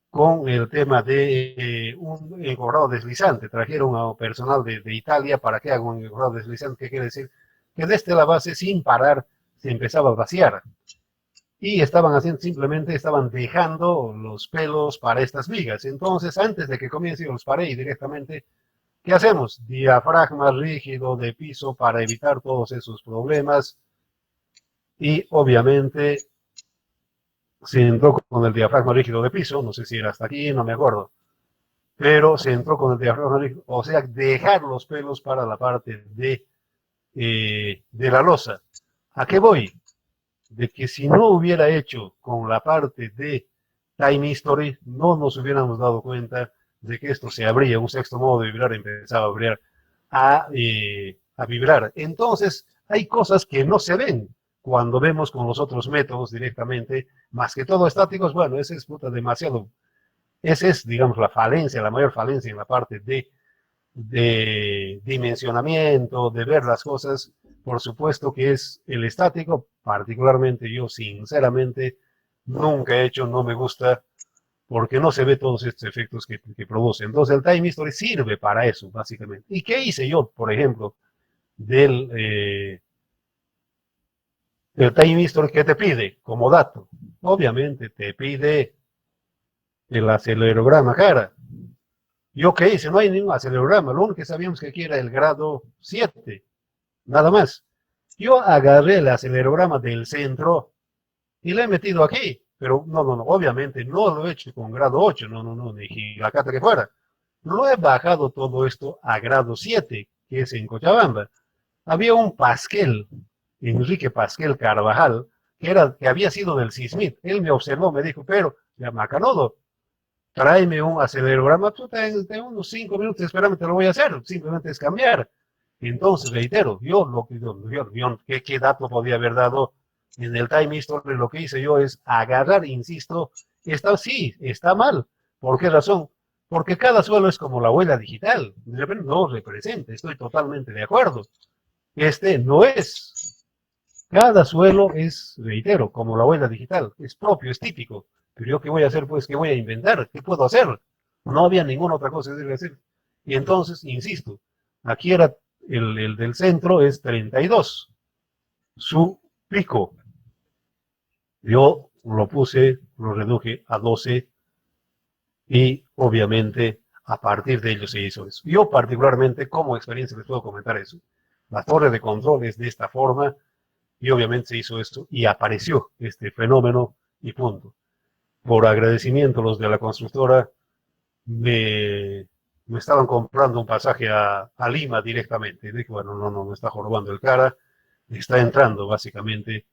con el tema de un engorrado deslizante. Trajeron a personal de Italia para que haga un engorrado deslizante. ¿Qué quiere decir? Que desde la base, sin parar, se empezaba a vaciar. Y estaban haciendo, simplemente estaban dejando los pelos para estas vigas. Entonces, antes de que comience, yo los paré y directamente, ¿qué hacemos? Diafragma rígido de piso para evitar todos esos problemas. Y obviamente se entró con el diafragma rígido de piso, no sé si era hasta aquí, no me acuerdo, pero se entró con el diafragma rígido, o sea, dejar los pelos para la parte de de la losa. ¿A qué voy? De que si no hubiera hecho con la parte de Time History, no nos hubiéramos dado cuenta de que esto se abría, un sexto modo de vibrar empezaba a vibrar, a vibrar. Entonces, hay cosas que no se ven cuando vemos con los otros métodos directamente, más que todo estáticos. Bueno, ese es puta demasiado, esa es, digamos, la falencia, la mayor falencia en la parte de dimensionamiento, de ver las cosas. Por supuesto que es el estático, particularmente yo sinceramente nunca he hecho, no me gusta, porque no se ve todos estos efectos que produce. Entonces el Time History sirve para eso, básicamente. ¿Y qué hice yo, por ejemplo, del Time History que te pide como dato? Obviamente te pide el acelerograma cara. ¿Yo qué hice? No hay ningún acelerograma, lo único que sabíamos que aquí era el grado 7, nada más. Yo agarré el acelerograma del centro y lo he metido aquí, pero no, obviamente no lo he hecho con grado 8, no, ni gilacata que fuera. Lo he bajado todo esto a grado 7, que es en Cochabamba. Había un Pasquel, Enrique Pasquel Carvajal, que había sido del CISMIT. Él me observó, me dijo, pero, ya Macanodo, tráeme un acelerograma, tú en unos 5 minutos, espérame, te lo voy a hacer, simplemente es cambiar. Entonces, reitero, ¿qué dato podía haber dado en el Time History? Lo que hice yo es agarrar, insisto, sí, está mal. ¿Por qué razón? Porque cada suelo es como la huella digital, de repente no representa, estoy totalmente de acuerdo. Este no es. Cada suelo es, reitero, como la huella digital, es propio, es típico. Pero yo qué voy a hacer, pues, qué voy a inventar, qué puedo hacer. No había ninguna otra cosa que debe hacer. Y entonces, insisto, aquí era el del centro es 32. Su pico, yo lo reduje a 12 y obviamente a partir de ello se hizo eso. Yo particularmente como experiencia les puedo comentar eso. La torre de control es de esta forma y obviamente se hizo esto y apareció este fenómeno y punto. Por agradecimiento los de la constructora me estaban comprando un pasaje a Lima directamente. Y dije, bueno, no, me está jorobando el cara, está entrando básicamente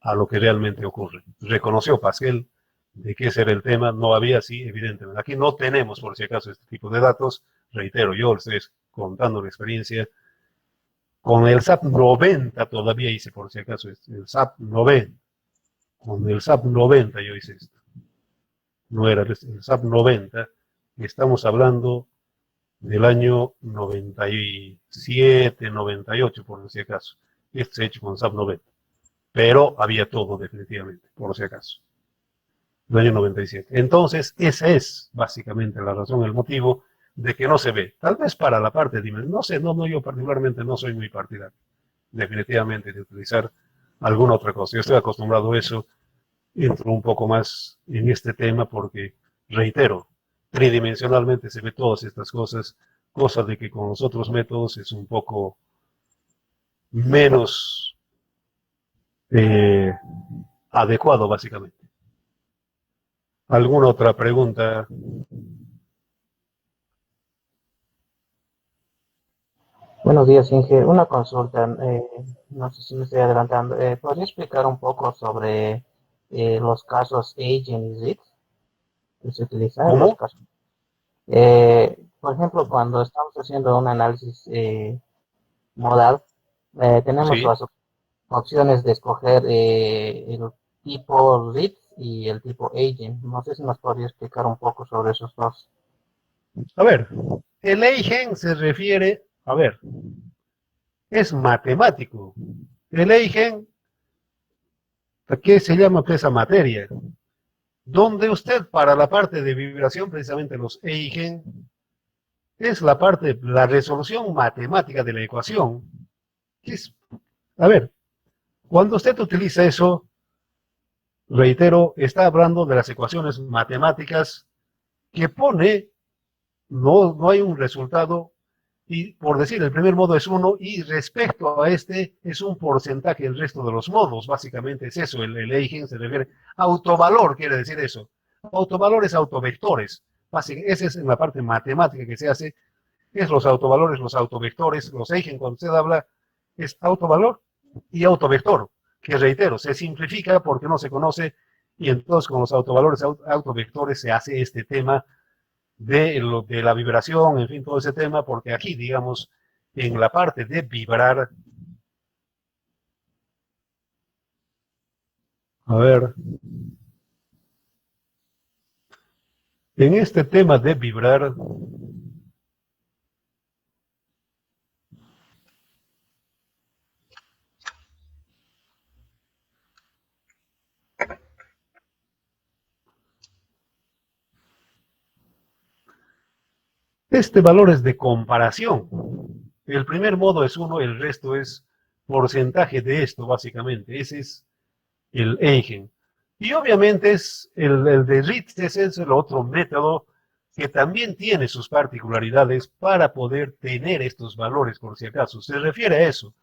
a lo que realmente ocurre. Reconoció Pasquel de qué era el tema, no había, sí, evidentemente. Aquí no tenemos, por si acaso, este tipo de datos. Reitero, yo les estoy contando la experiencia. Con el SAP 90 todavía hice, por si acaso, el SAP 90. Con el SAP 90 yo hice esto. No era el SAP 90, estamos hablando del año 97, 98, por si acaso. Esto se ha hecho con SAP 90. Pero había todo definitivamente, por si acaso. El año 97. Entonces, esa es básicamente la razón, el motivo de que no se ve. Tal vez para la parte de no sé, yo particularmente no soy muy partidario, definitivamente, de utilizar alguna otra cosa. Yo estoy acostumbrado a eso, entro un poco más en este tema porque, reitero, tridimensionalmente se ve todas estas cosas, cosas de que con los otros métodos es un poco menos adecuado, básicamente. ¿Alguna otra pregunta? Buenos días, Inge. Una consulta, no sé si me estoy adelantando. ¿Podría explicar un poco sobre los casos Agent y ZIT que se utilizan en los ¿Cómo? casos? Por ejemplo, cuando estamos haciendo un análisis modal, tenemos Sí. las opciones de escoger el tipo ZIT y el tipo Agent. No sé si nos podría explicar un poco sobre esos dos. A ver, el Eigen se refiere, a ver, es matemático. El Eigen, ¿qué se llama esa materia? Donde usted para la parte de vibración, precisamente los Eigen, es la parte, la resolución matemática de la ecuación. A ver, cuando usted utiliza eso, reitero, está hablando de las ecuaciones matemáticas que pone, no hay un resultado, y por decir, el primer modo es 1, y respecto a este es un porcentaje el resto de los modos, básicamente es eso, el Eigen se refiere, autovalor quiere decir eso, autovalores, autovectores, esa es en la parte matemática que se hace, es los autovalores, los autovectores, los Eigen, cuando usted habla, es autovalor y autovector, que reitero, se simplifica porque no se conoce, y entonces con los autovalores, autovectores se hace este tema de la vibración, en fin, todo ese tema, porque aquí, digamos, en la parte de vibrar, a ver, en este tema de vibrar, este valor es de comparación. El primer modo es 1, el resto es porcentaje de esto, básicamente. Ese es el Eigen. Y obviamente es el de Ritz, ese es el otro método que también tiene sus particularidades para poder tener estos valores, por si acaso. Se refiere a eso.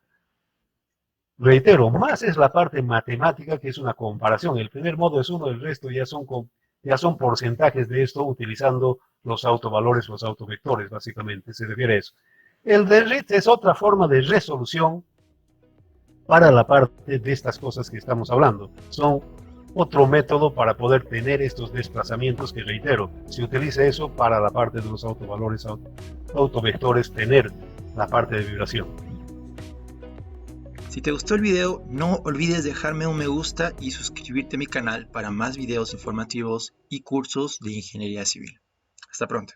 Reitero, más es la parte matemática, que es una comparación. El primer modo es 1, el resto ya son porcentajes de esto utilizando los autovalores, los autovectores, básicamente. Se refiere a eso. El de Ritz es otra forma de resolución para la parte de estas cosas que estamos hablando. Son otro método para poder tener estos desplazamientos que, reitero, se utiliza eso para la parte de los autovalores, autovectores, tener la parte de vibración. Si te gustó el video, no olvides dejarme un me gusta y suscribirte a mi canal para más videos informativos y cursos de ingeniería civil. Hasta pronto.